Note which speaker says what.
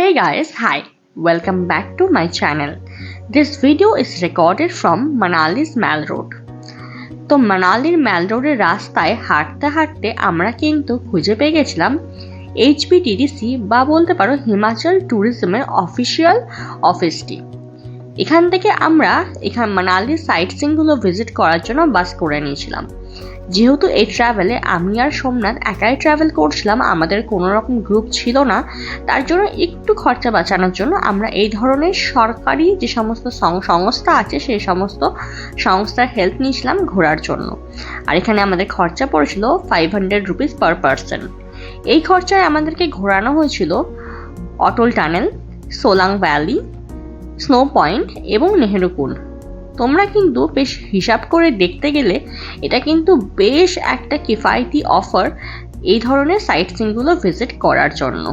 Speaker 1: Hey guys, hi. Welcome back to my channel. This video is recorded from Manali's Mall Road. তো মানালির ম্যাল রোডের রাস্তায় হাঁটতে হাঁটতে আমরা কিন্তু খুঁজে পেয়ে গেছিলাম HBTDC বা বলতে পারো হিমাচল ট্যুরিজমের অফিসিয়াল অফিসটি। এখান থেকে আমরা মানালির সাইট সিনগুলো ভিজিট করার জন্য বাস করে নিয়েছিলাম। যেহেতু এই ট্রাভেলে আমি আর সোমনাথ একাই ট্রাভেল করছিলাম, আমাদের কোনো রকম গ্রুপ ছিল না, তার জন্য একটু খরচা বাঁচানোর জন্য আমরা এই ধরনের সরকারি যে সমস্ত সংস্থা আছে সেই সমস্ত সংস্থার হেল্প নিয়েছিলাম ঘোরার জন্য। আর এখানে আমাদের খরচা পড়েছিল 500 রুপিস পার পারসন। এই খরচায় আমাদেরকে ঘোরানো হয়েছিল Atal tunnel, Solang valley, snow point এবং নেহেরুকুন্ড। তোমরা কিন্তু বেশ হিসাব করে দেখতে গেলে এটা কিন্তু বেশ একটা কিফায়তি অফার এই ধরনের সাইট সিনগুলো ভিজিট করার জন্য।